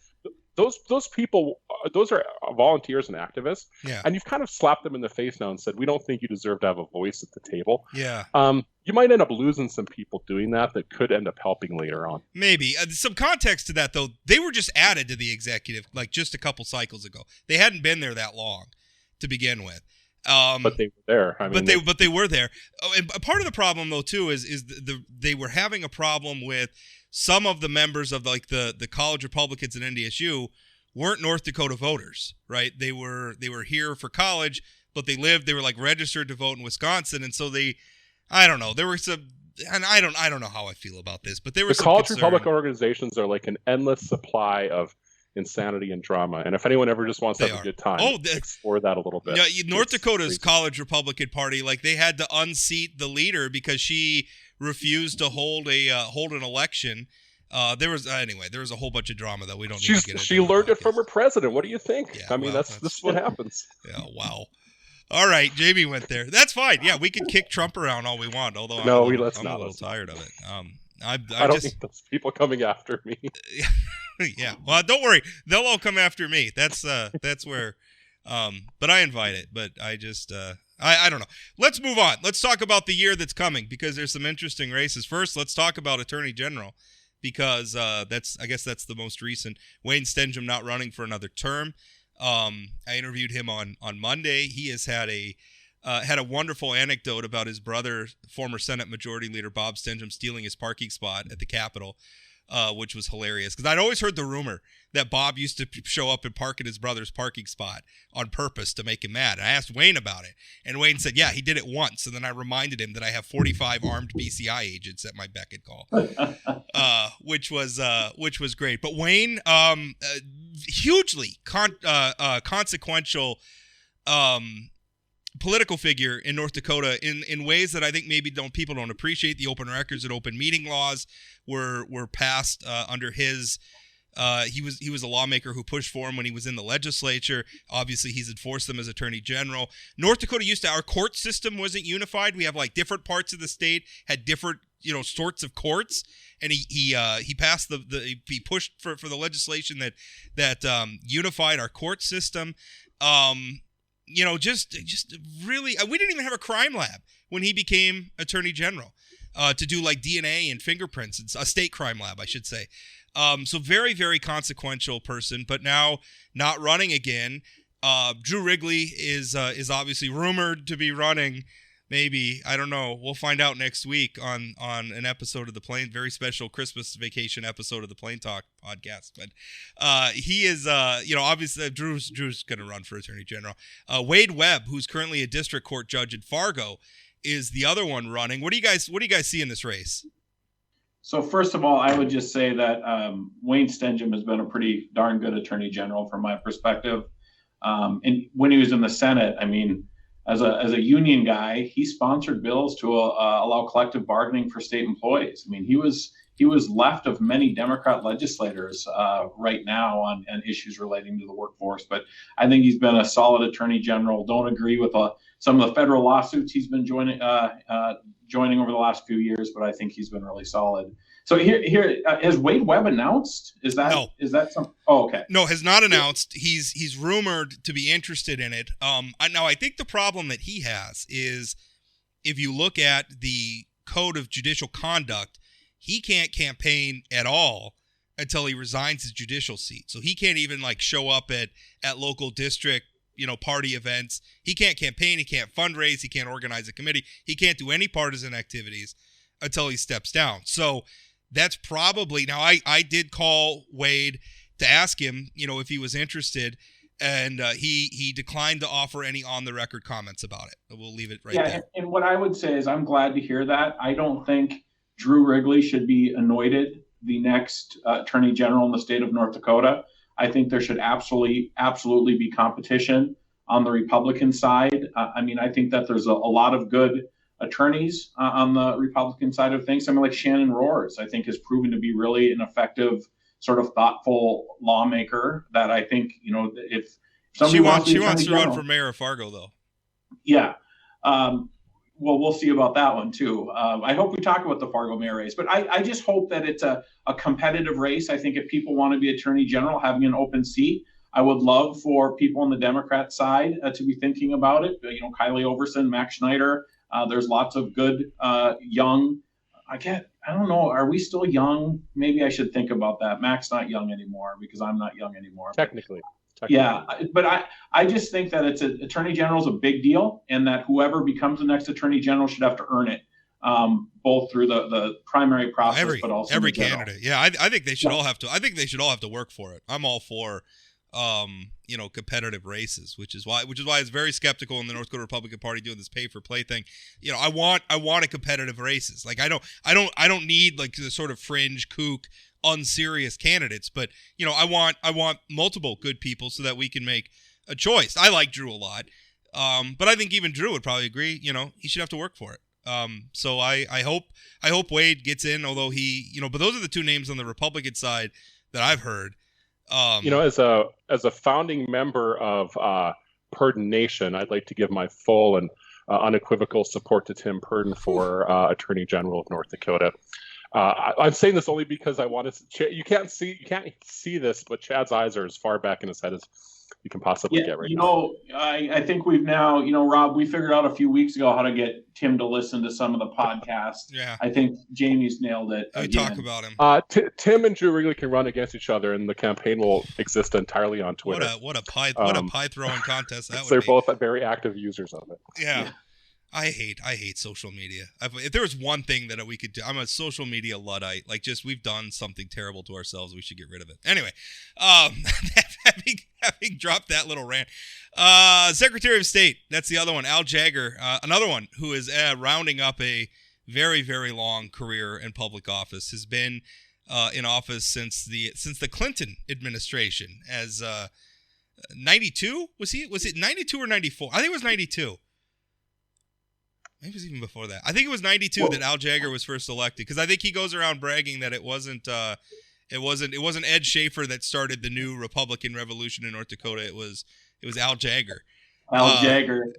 those people, those are volunteers and activists, and you've kind of slapped them in the face now and said, we don't think you deserve to have a voice at the table. Yeah. You might end up losing some people doing that could end up helping later on. Maybe. Some context to that, though. They were just added to the executive like just a couple cycles ago. They hadn't been there that long to begin with. But they were there. But they were there. Oh, and part of the problem, though, too, is they were having a problem with some of the members of like the college Republicans in NDSU weren't North Dakota voters, right? They were here for college, but they were like registered to vote in Wisconsin, and so I don't know. There were some, and I don't know how I feel about this, but there was the college Republican organizations are like an endless supply of insanity and drama, and if anyone ever just wants to have a good time, explore that a little bit. North Dakota's college Republican Party, like they had to unseat the leader because she refused to hold an election. There was a whole bunch of drama that we don't need to get into. She learned it from her president. What do you think? Yeah, this is what happens. Yeah, wow. All right, Jamie went there. That's fine. Yeah, we can kick Trump around all we want. Although I'm a little tired of it. I don't need those people coming after me. Yeah. Well, don't worry. They'll all come after me. That's where. But I invite it. But I just. I don't know. Let's move on. Let's talk about the year that's coming because there's some interesting races. First, let's talk about Attorney General because I guess that's the most recent. Wayne Stenjum not running for another term. I interviewed him on Monday. He has had a wonderful anecdote about his brother, former Senate Majority Leader Bob Stenjum, stealing his parking spot at the Capitol. Which was hilarious because I'd always heard the rumor that Bob used to show up and park at his brother's parking spot on purpose to make him mad. And I asked Wayne about it, and Wayne said, yeah, he did it once. And then I reminded him that I have 45 armed BCI agents at my beck and call, which was great. But Wayne, hugely consequential political figure in North Dakota in ways that I think maybe people don't appreciate. The open records and open meeting laws were passed under his. He was a lawmaker who pushed for him when he was in the legislature. Obviously, he's enforced them as Attorney General. North Dakota our court system wasn't unified. We have like different parts of the state had different sorts of courts, and he passed he pushed for the legislation that unified our court system. Just really, we didn't even have a crime lab when he became Attorney General to do like DNA and fingerprints. It's a state crime lab, I should say. So very, very consequential person, but now not running again. Drew Wrigley is obviously rumored to be running. Maybe, I don't know. We'll find out next week on an episode of the very special Christmas vacation episode of the Plain Talk podcast. But he is, obviously Drew's going to run for Attorney General. Wade Webb, who's currently a district court judge in Fargo, is the other one running. What do you guys see in this race? So first of all, I would just say that Wayne Stenjum has been a pretty darn good Attorney General from my perspective. And when he was in the Senate, I mean, as a union guy, he sponsored bills to allow collective bargaining for state employees. I mean, he was left of many Democrat legislators right now on issues relating to the workforce. But I think he's been a solid Attorney General. Don't agree with some of the federal lawsuits he's been joining over the last few years, but I think he's been really solid. So here has Wade Webb announced? Is that some? Oh, okay. No, has not announced. He's rumored to be interested in it. Now I think the problem that he has is if you look at the code of judicial conduct, he can't campaign at all until he resigns his judicial seat. So he can't even like show up at local district, party events. He can't campaign. He can't fundraise. He can't organize a committee. He can't do any partisan activities until he steps down. So that's probably, now I did call Wade to ask him, if he was interested, and he declined to offer any on-the-record comments about it. We'll leave it right there. And what I would say is I'm glad to hear that. I don't think Drew Wrigley should be anointed the next Attorney General in the state of North Dakota. I think there should absolutely be competition on the Republican side. I think that there's a lot of good attorneys on the Republican side of things. Like Shannon Roars, I think, has proven to be really an effective, sort of thoughtful lawmaker that I think, if somebody she wants to run for mayor of Fargo, though. Yeah. Well, we'll see about that one, too. I hope we talk about the Fargo mayor race, but I just hope that it's a competitive race. I think if people want to be attorney general, having an open seat, I would love for people on the Democrat side to be thinking about it. Kylie Overson, Max Schneider. There's lots of good young. I don't know. Are we still young? Maybe I should think about that. Mac's not young anymore because I'm not young anymore. Technically. Yeah, but I just think that attorney general is a big deal, and that whoever becomes the next attorney general should have to earn it, both through the primary process, but also every candidate. Yeah, I think they should all have to. I think they should all have to work for it. I'm all for, competitive races, which is why it's very skeptical in the North Dakota Republican Party doing this pay for play thing. I want a competitive races. Like I don't need like the sort of fringe kook, unserious candidates, but I want multiple good people so that we can make a choice. I like Drew a lot, but I think even Drew would probably agree. He should have to work for it. So I hope Wade gets in, although he but those are the two names on the Republican side that I've heard. As a founding member of Purdon Nation, I'd like to give my full and unequivocal support to Tim Purdon for Attorney General of North Dakota. I'm saying this only because I want to. You can't see this, but Chad's eyes are as far back in his head as you can possibly get right now. I think we've now, Rob, we figured out a few weeks ago how to get Tim to listen to some of the podcasts. Yeah. I think Jamie's nailed it. We talk about him. Tim and Drew Wrigley can run against each other, and the campaign will exist entirely on Twitter. What a pie throwing contest that would be. They're both very active users of it. Yeah. I hate social media. If there was one thing that we could do, I'm a social media Luddite. Like, we've done something terrible to ourselves. We should get rid of it. Anyway, having dropped that little rant, Secretary of State, that's the other one, Al Jagger, another one who is rounding up a very, very long career in public office, has been in office since the Clinton administration. As 92, was it 92 or 94? I think it was 92. Maybe it was even before that. I think it was 92 that Al Jagger was first elected, because I think he goes around bragging that it wasn't Ed Schaefer that started the new Republican revolution in North Dakota. It was Al Jagger. Al Jagger.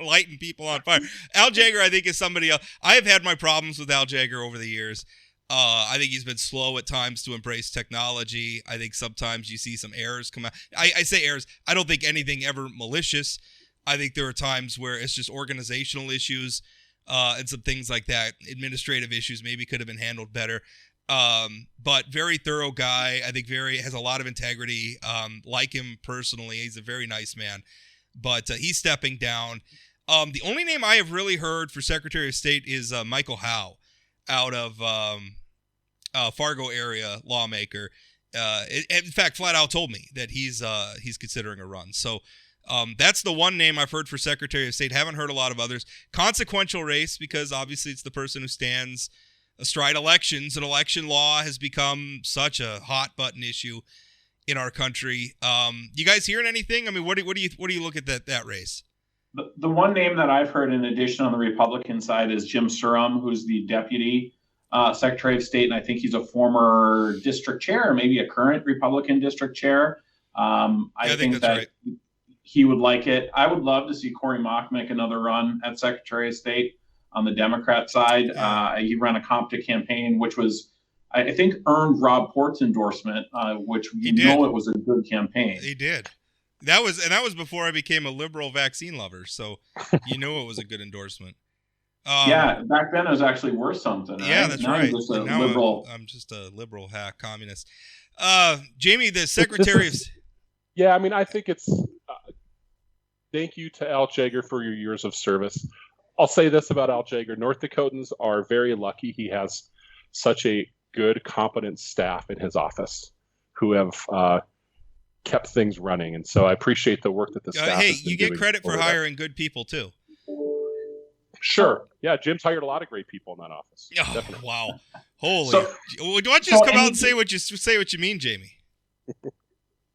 Lighting people on fire. Al Jagger, I think, is somebody else. I have had my problems with Al Jagger over the years. I think he's been slow at times to embrace technology. I think sometimes you see some errors come out. I say errors. I don't think anything ever malicious. I think there are times where it's just organizational issues and some things like that. Administrative issues maybe could have been handled better. But very thorough guy. I think has a lot of integrity. Like him personally. He's a very nice man. But he's stepping down. The only name I have really heard for Secretary of State is Michael Howe out of Fargo area, lawmaker. In fact, flat out told me that he's considering a run. So that's the one name I've heard for Secretary of State. Haven't heard a lot of others. Consequential race, because obviously it's the person who stands astride elections, and election law has become such a hot button issue in our country. You guys hearing anything? I mean, what do you look at that race? The one name that I've heard in addition on the Republican side is Jim Surham, who's the deputy Secretary of State, and I think he's a former district chair, maybe a current Republican district chair. I think that's that right. He would like it. I would love to see Corey Mock make another run at Secretary of State on the Democrat side. He ran a Compton campaign, which was, I think, earned Rob Port's endorsement, which it was a good campaign. He did. That was before I became a liberal vaccine lover, so it was a good endorsement. Yeah, back then it was actually worth something. Right? Yeah, that's now right. You're just a Now liberal. I'm just a liberal hack communist. Jamie, the Secretary of... Yeah, I mean, I think it's... thank you to Al Jaeger for your years of service. I'll say this about Al Jaeger. North Dakotans are very lucky he has such a good, competent staff in his office who have kept things running. And so I appreciate the work that the staff hey, has been you get doing credit for over hiring good people, too. Sure. Yeah, Jim's hired a lot of great people in that office. Oh, Definitely. wow. Holy. So, why don't you just come out and say what you mean, Jamie?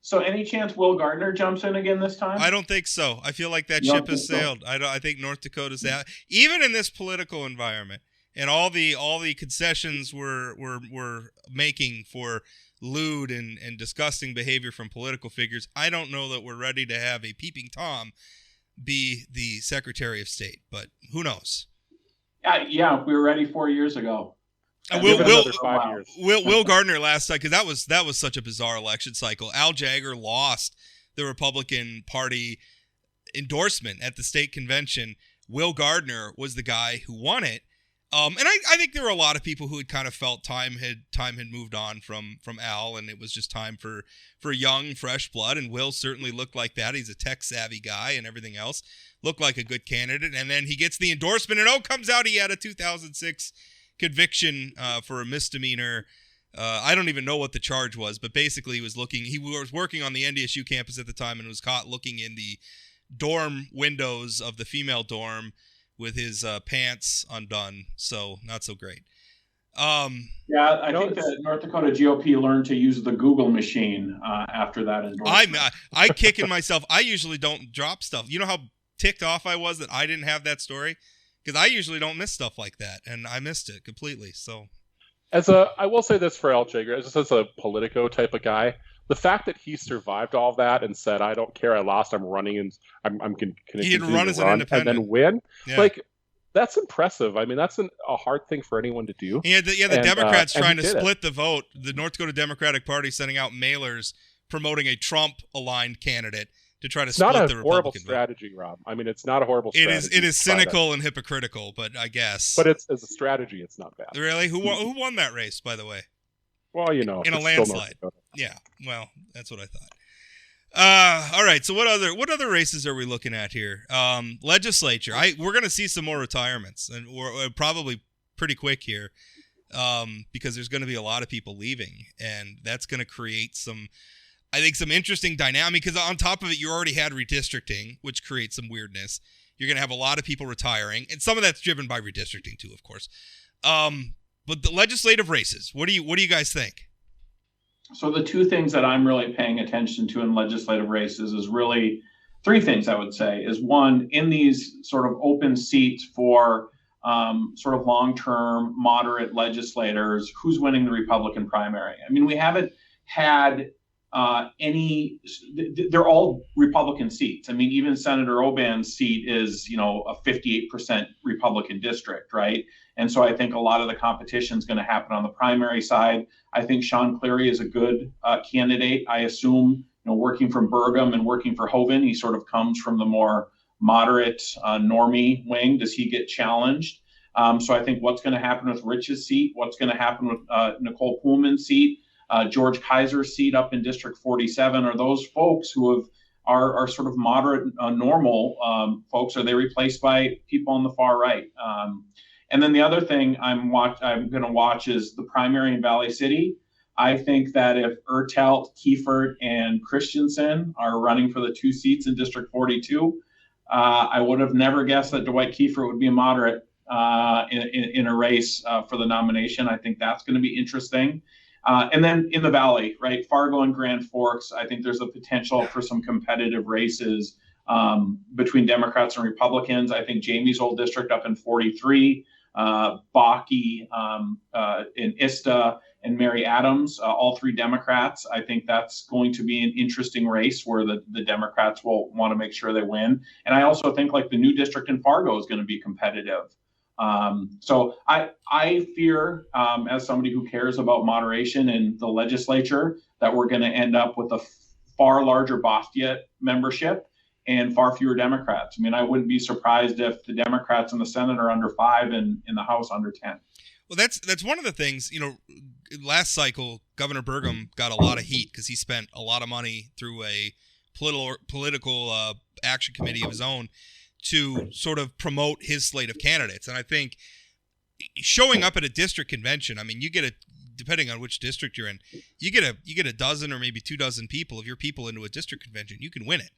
So any chance Will Gardner jumps in again this time? I don't think so. I feel like that ship has sailed. I think North Dakota's out. Even in this political environment and all the concessions we're making for lewd and disgusting behavior from political figures, I don't know that we're ready to have a peeping Tom be the Secretary of State, but who knows? Yeah, we were ready 4 years ago. Will Gardner last time, because that was such a bizarre election cycle. Al Jaeger lost the Republican Party endorsement at the state convention. Will Gardner was the guy who won it. And I think there were a lot of people who had kind of felt time had moved on from Al, and it was just time for young, fresh blood. And Will certainly looked like that. He's a tech savvy guy and everything else. Looked like a good candidate. And then he gets the endorsement, and comes out he had a 2006 conviction for a misdemeanor. I don't even know what the charge was, but basically he was working on the NDSU campus at the time and was caught looking in the dorm windows of the female dorm with his pants undone. So not so great. Yeah, I think that North Dakota GOP learned to use the Google machine after that endorsement. I kicking myself. I usually don't drop stuff. You know how ticked off I was that I didn't have that story? Because I usually don't miss stuff like that, and I missed it completely. So, I will say this for Al Jaeger, as a Politico type of guy, the fact that he survived all that and said, "I don't care, I lost, I'm running, and I'm going to continue to run as an independent and then win," that's impressive. I mean, that's a hard thing for anyone to do. The Democrats trying to split the vote. The North Dakota Democratic Party sending out mailers promoting a Trump-aligned candidate to try to split the Republican vote. It's not a horrible strategy, Rob. I mean, it's not a horrible strategy. It is cynical and hypocritical, but I guess. But as a strategy, it's not bad. Really? Who won that race, by the way? Well, in a landslide. Yeah. Well, that's what I thought. All right. So what other races are we looking at here? Legislature. We're going to see some more retirements, and we're probably pretty quick here, because there's going to be a lot of people leaving, and that's going to create some interesting dynamic, because on top of it, you already had redistricting, which creates some weirdness. You're going to have a lot of people retiring, and some of that's driven by redistricting too, of course. But the legislative races, what do you guys think? So the two things that I'm really paying attention to in legislative races is really three things, I would say. Is one, in these sort of open seats for sort of long-term moderate legislators, who's winning the Republican primary? I mean, we haven't had they're all Republican seats. I mean, even Senator Oban's seat is, a 58% Republican district, right? And so I think a lot of the competition is going to happen on the primary side. I think Sean Cleary is a good candidate. I assume, working from Burgum and working for Hoven, he sort of comes from the more moderate normie wing. Does he get challenged? So I think what's going to happen with Rich's seat, what's going to happen with Nicole Pullman's seat, George Kaiser's seat up in District 47, are those folks who are sort of moderate, normal folks? Are they replaced by people on the far right? And then the other thing I'm going to watch is the primary in Valley City. I think that if Ertelt, Kiefert, and Christensen are running for the two seats in District 42, I would have never guessed that Dwight Kiefert would be a moderate in a race for the nomination. I think that's going to be interesting. And then in the Valley, right, Fargo and Grand Forks, I think there's a potential for some competitive races between Democrats and Republicans. I think Jamie's old district up in 43, Bakke in Ista, and Mary Adams, all three Democrats. I think that's going to be an interesting race where the Democrats will want to make sure they win. And I also think the new district in Fargo is going to be competitive. So I fear, as somebody who cares about moderation in the legislature, that we're going to end up with a far larger Bastiat membership and far fewer Democrats. I mean, I wouldn't be surprised if the Democrats in the Senate are under 5 and in the House under 10. Well, that's one of the things, last cycle, Governor Burgum got a lot of heat because he spent a lot of money through a political action committee of his own to sort of promote his slate of candidates. And I think showing up at a district convention, I mean, depending on which district you're in, you get a dozen or maybe 2 dozen people of your people into a district convention, you can win it.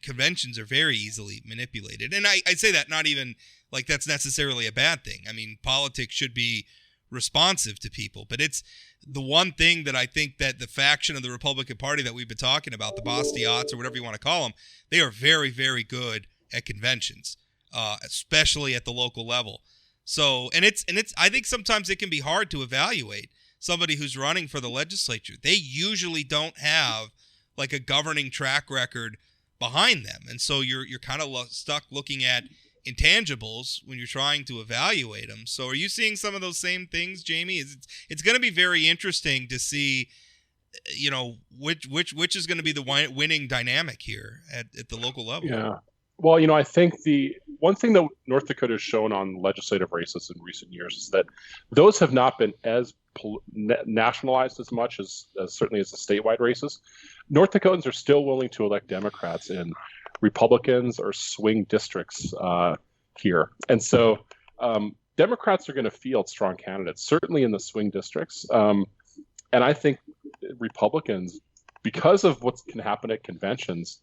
Conventions are very easily manipulated. And I say that not even like that's necessarily a bad thing. I mean, politics should be responsive to people, but it's the one thing that I think that the faction of the Republican Party that we've been talking about, the Bastiots or whatever you want to call them, they are very, very good at conventions, especially at the local level. So, and it's I think sometimes it can be hard to evaluate somebody who's running for the legislature. They usually don't have like a governing track record behind them. And so you're kind of stuck looking at intangibles when you're trying to evaluate them. So are you seeing some of those same things, Jamie? It's going to be very interesting to see, which is going to be the winning dynamic here at the local level. Yeah. Well, I think the one thing that North Dakota has shown on legislative races in recent years is that those have not been as nationalized as much as certainly as the statewide races. North Dakotans are still willing to elect Democrats in Republicans or swing districts here. And so Democrats are going to field strong candidates, certainly in the swing districts. And I think Republicans, because of what can happen at conventions,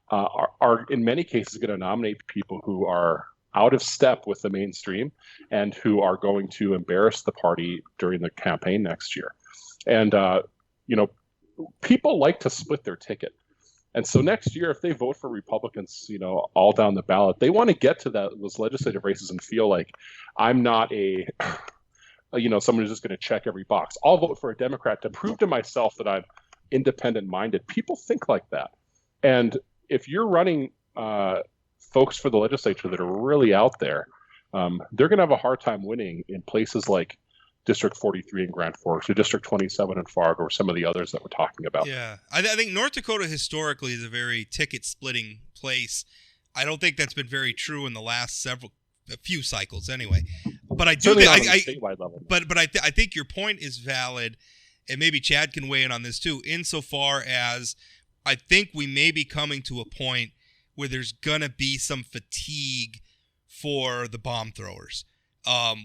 are in many cases going to nominate people who are out of step with the mainstream and who are going to embarrass the party during the campaign next year. And, people like to split their ticket. And so next year, if they vote for Republicans, all down the ballot, they want to get to those legislative races and feel like I'm not someone who's just going to check every box. I'll vote for a Democrat to prove to myself that I'm independent-minded. People think like that. And if you're running folks for the legislature that are really out there, they're going to have a hard time winning in places like District 43 in Grand Forks or District 27 in Fargo or some of the others that we're talking about. Yeah, I think North Dakota historically is a very ticket-splitting place. I don't think that's been very true in the last a few cycles anyway. But I do think statewide level. But I think your point is valid, and maybe Chad can weigh in on this too, insofar as I think we may be coming to a point where there's going to be some fatigue for the bomb throwers.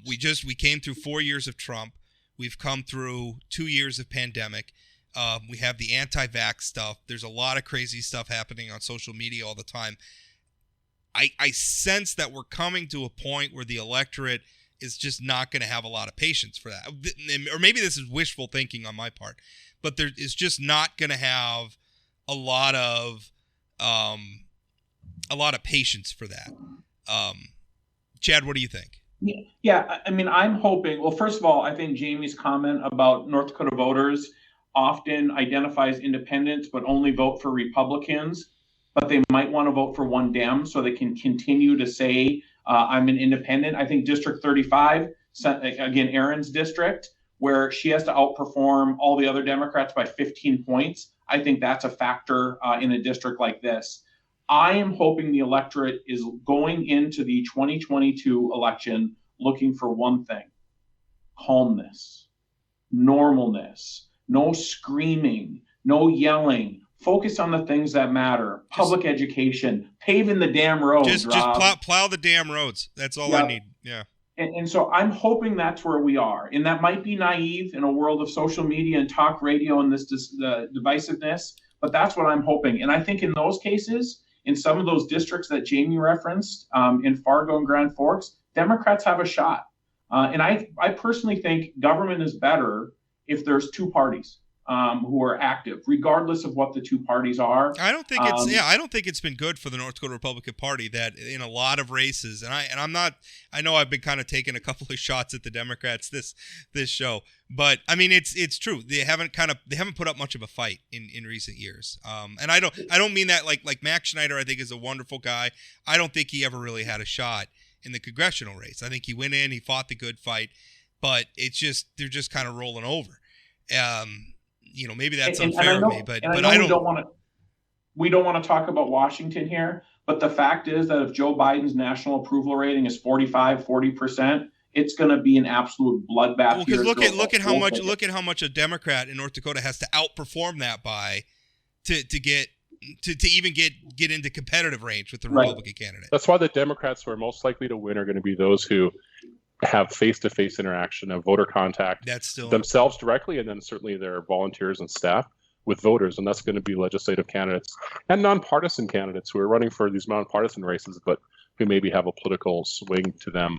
We came through 4 years of Trump. We've come through 2 years of pandemic. We have the anti-vax stuff. There's a lot of crazy stuff happening on social media all the time. I sense that we're coming to a point where the electorate is just not going to have a lot of patience for that. Or maybe this is wishful thinking on my part, but there is just not going to have a lot of patience for that. Chad, what do you think? Yeah, I mean, I'm hoping, well, first of all, I think Jamie's comment about North Dakota voters often identifies independents, but only vote for Republicans, but they might want to vote for one Dem so they can continue to say, I'm an independent. I think District 35, again, Erin's district, where she has to outperform all the other Democrats by 15 points. I think that's a factor in a district like this. I am hoping the electorate is going into the 2022 election looking for one thing: calmness, normalness, no screaming, no yelling, focus on the things that matter, public education, paving the damn roads. Just plow the damn roads. That's all I need. Yeah. And so I'm hoping that's where we are. And that might be naive in a world of social media and talk radio and this divisiveness, but that's what I'm hoping. And I think in those cases, in some of those districts that Jamie referenced, in Fargo and Grand Forks, Democrats have a shot. And I personally think government is better if there's two parties who are active, regardless of what the two parties are. I don't think I don't think it's been good for the North Dakota Republican Party that in a lot of races, I know I've been kind of taking a couple of shots at the Democrats this show, but I mean it's true. They haven't put up much of a fight in recent years. And I don't mean that like Max Schneider, I think, is a wonderful guy. I don't think he ever really had a shot in the congressional race. I think he went in, he fought the good fight, but they're just kind of rolling over. Maybe that's unfair of me, but I don't want to. we don't want to talk about Washington here, but the fact is that if Joe Biden's national approval rating is 40%, it's going to be an absolute bloodbath. Well, because look at how much a Democrat in North Dakota has to outperform that by to even get into competitive range with the Republican candidate. That's why the Democrats who are most likely to win are going to be those who have face-to-face interaction, have voter contact themselves directly, and then certainly their volunteers and staff with voters, and that's going to be legislative candidates and nonpartisan candidates who are running for these nonpartisan races, but who maybe have a political swing to them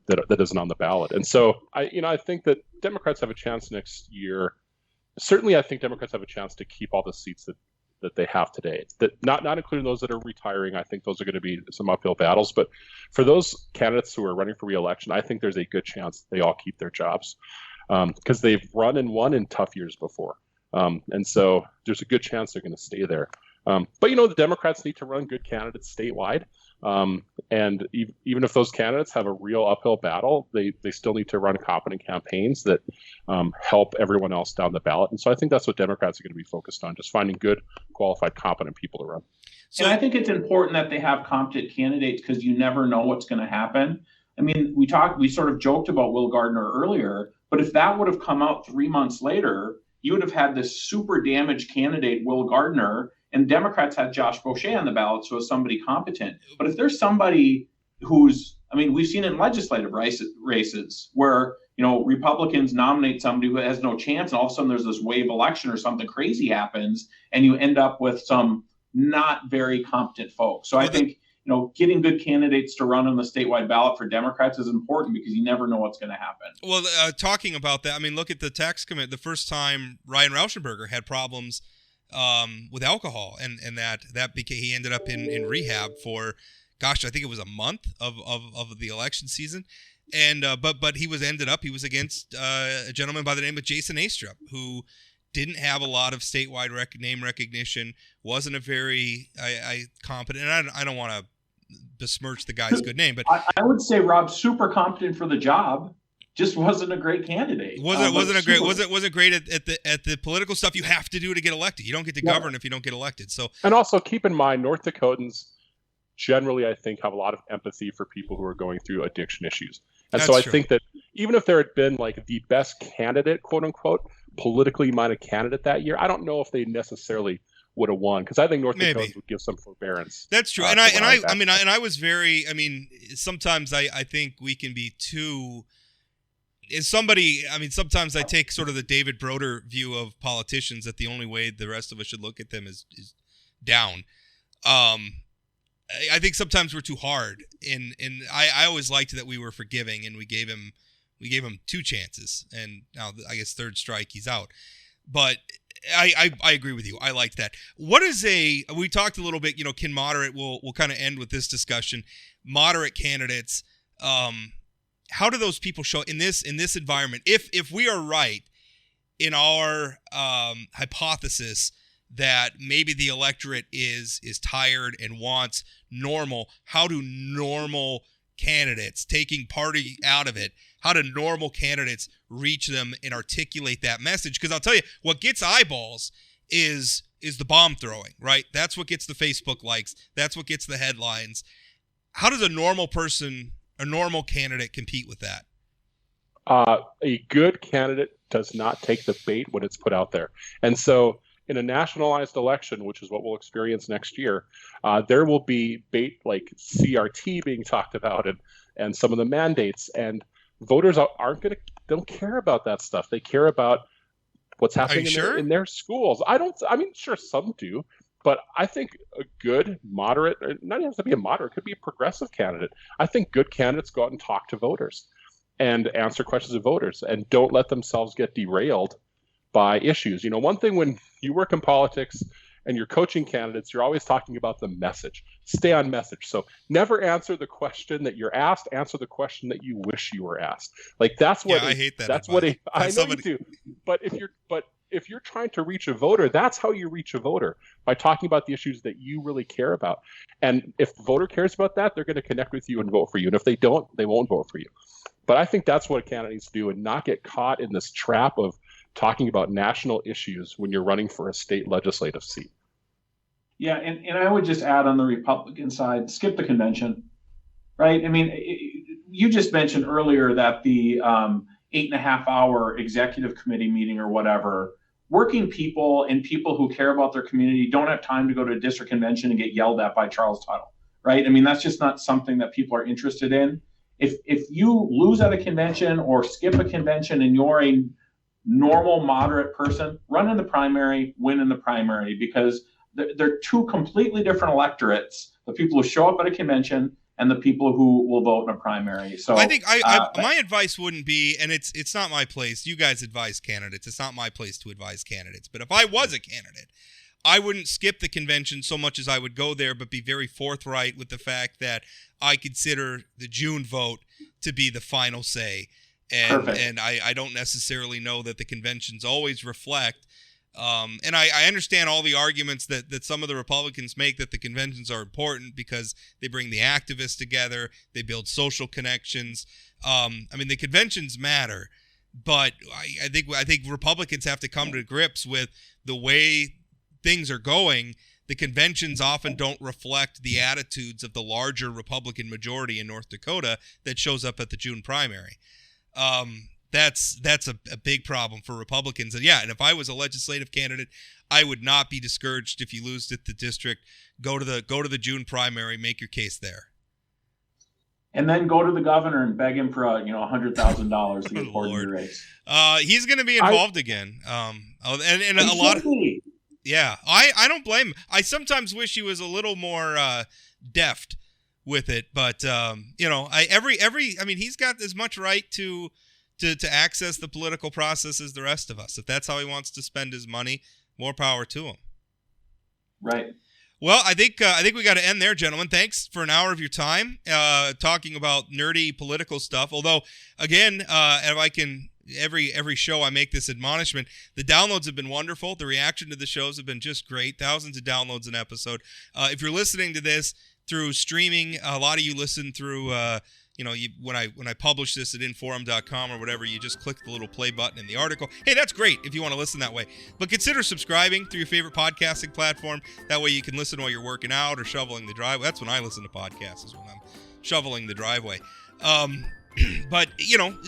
that isn't on the ballot. And so I think that Democrats have a chance next year. Certainly, I think Democrats have a chance to keep all the seats that they have today. That not including those that are retiring. I think those are going to be some uphill battles. But for those candidates who are running for re-election, I think there's a good chance they all keep their jobs because they've run and won in tough years before. And so there's a good chance they're going to stay there. But, the Democrats need to run good candidates statewide. And even if those candidates have a real uphill battle, they still need to run competent campaigns that help everyone else down the ballot. And so I think that's what Democrats are going to be focused on, just finding good, qualified, competent people to run. And I think it's important that they have competent candidates because you never know what's going to happen. I mean, we sort of joked about Will Gardner earlier, but if that would have come out 3 months later, you would have had this super damaged candidate, Will Gardner, and Democrats had Josh Boucher on the ballot, so is somebody competent. But if there's somebody we've seen in legislative races where, Republicans nominate somebody who has no chance, and all of a sudden there's this wave election or something crazy happens, and you end up with some not very competent folks. So I think, getting good candidates to run on the statewide ballot for Democrats is important because you never know what's going to happen. Well, talking about that, look at the tax committee. The first time Ryan Rauschenberger had problems with alcohol, and that became, he ended up in rehab for, I think it was a month of the election season, and but he was against a gentleman by the name of Jason Astrup, who didn't have a lot of statewide name recognition, wasn't a very competent, and I don't want to besmirch the guy's good name, but I would say Rob's super competent for the job. Just wasn't a great candidate. Wasn't great at the political stuff you have to do to get elected. You don't get to govern if you don't get elected. So, and also keep in mind, North Dakotans generally, I think, have a lot of empathy for people who are going through addiction issues. And so I think that even if there had been like the best candidate, quote unquote, politically minded candidate that year, I don't know if they necessarily would have won, because I think North Dakotans would give some forbearance. That's true. And I was very, sometimes I think we can be too. Sometimes I take sort of the David Broder view of politicians, that the only way the rest of us should look at them is down. I think sometimes we're too hard, and I always liked that we were forgiving, and we gave him 2 chances, and now I guess third strike he's out. But I agree with you. I liked that. We talked a little bit, can moderate, we'll kind of end with this discussion. Moderate candidates, how do those people show in this environment? If we are right in our hypothesis that maybe the electorate is tired and wants normal, how do normal candidates, taking party out of it, how do normal candidates reach them and articulate that message? Because I'll tell you, what gets eyeballs is the bomb throwing, right? That's what gets the Facebook likes. That's what gets the headlines. How does a normal candidate compete with that? A good candidate does not take the bait when it's put out there. And so in a nationalized election, which is what we'll experience next year, there will be bait like CRT being talked about and some of the mandates, and voters don't care about that stuff. They care about what's happening in their schools. Sure, some do, but I think a good moderate, not even have to be a moderate, could be a progressive candidate. I think good candidates go out and talk to voters and answer questions of voters and don't let themselves get derailed by issues. One thing when you work in politics and you're coaching candidates, you're always talking about the message. Stay on message. So never answer the question that you're asked. Answer the question that you wish you were asked. Like that's what I hate that. That's advice. I know you do. But if you're trying to reach a voter, that's how you reach a voter, by talking about the issues that you really care about. And if the voter cares about that, they're going to connect with you and vote for you. And if they don't, they won't vote for you. But I think that's what candidates do, and not get caught in this trap of talking about national issues when you're running for a state legislative seat. Yeah, and I would just add on the Republican side, skip the convention, right? I mean, you just mentioned earlier that the 8.5 hour executive committee meeting or whatever, working people and people who care about their community don't have time to go to a district convention and get yelled at by Charles Tuttle, right? I mean, that's just not something that people are interested in. If you lose at a convention or skip a convention and you're a normal, moderate person, run in the primary, win in the primary, because they're two completely different electorates, the people who show up at a convention and the people who will vote in a primary. So I think my advice wouldn't be, and it's not my place. You guys advise candidates. It's not my place to advise candidates. But if I was a candidate, I wouldn't skip the convention so much as I would go there, but be very forthright with the fact that I consider the June vote to be the final say. And I don't necessarily know that the conventions always reflect. And I understand all the arguments that some of the Republicans make that the conventions are important because they bring the activists together, they build social connections. I mean, the conventions matter, but I think Republicans have to come to grips with the way things are going. The conventions often don't reflect the attitudes of the larger Republican majority in North Dakota that shows up at the June primary. That's a big problem for Republicans. And yeah, and if I was a legislative candidate, I would not be discouraged if you lose at the district. Go to the June primary, make your case there. And then go to the governor and beg him for $100,000 to get forward in the race. He's going to be involved again. And a lot of, yeah, I don't blame him. I sometimes wish he was a little more deft with it, but I mean, he's got as much right to access the political process as the rest of us. If that's how he wants to spend his money, more power to him. Right. Well, I think we got to end there, gentlemen. Thanks for an hour of your time talking about nerdy political stuff. Although, again, if I can, every show I make this admonishment. The downloads have been wonderful. The reaction to the shows have been just great. Thousands of downloads an episode. If you're listening to this through streaming, a lot of you listen through. When I publish this at inforum.com or whatever, you just click the little play button in the article. Hey, that's great if you want to listen that way. But consider subscribing through your favorite podcasting platform. That way you can listen while you're working out or shoveling the driveway. That's when I listen to podcasts, is when I'm shoveling the driveway. But,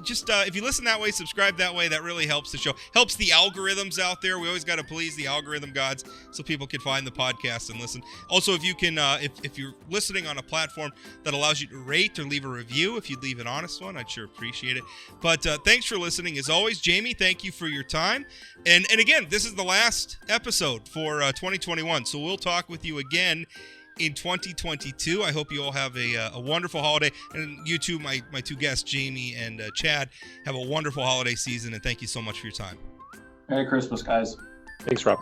just if you listen that way, subscribe that way, that really helps the show. Helps the algorithms out there. We always got to please the algorithm gods so people can find the podcast and listen. Also, if you can, if you're listening on a platform that allows you to rate or leave a review, if you'd leave an honest one, I'd sure appreciate it. But thanks for listening. As always, Jamie, thank you for your time. And again, this is the last episode for 2021. So we'll talk with you again in 2022. I hope you all have a wonderful holiday, and you two, my two guests, Jamie and Chad, have a wonderful holiday season, and thank you so much for your time. Merry Christmas, guys. Thanks, Rob.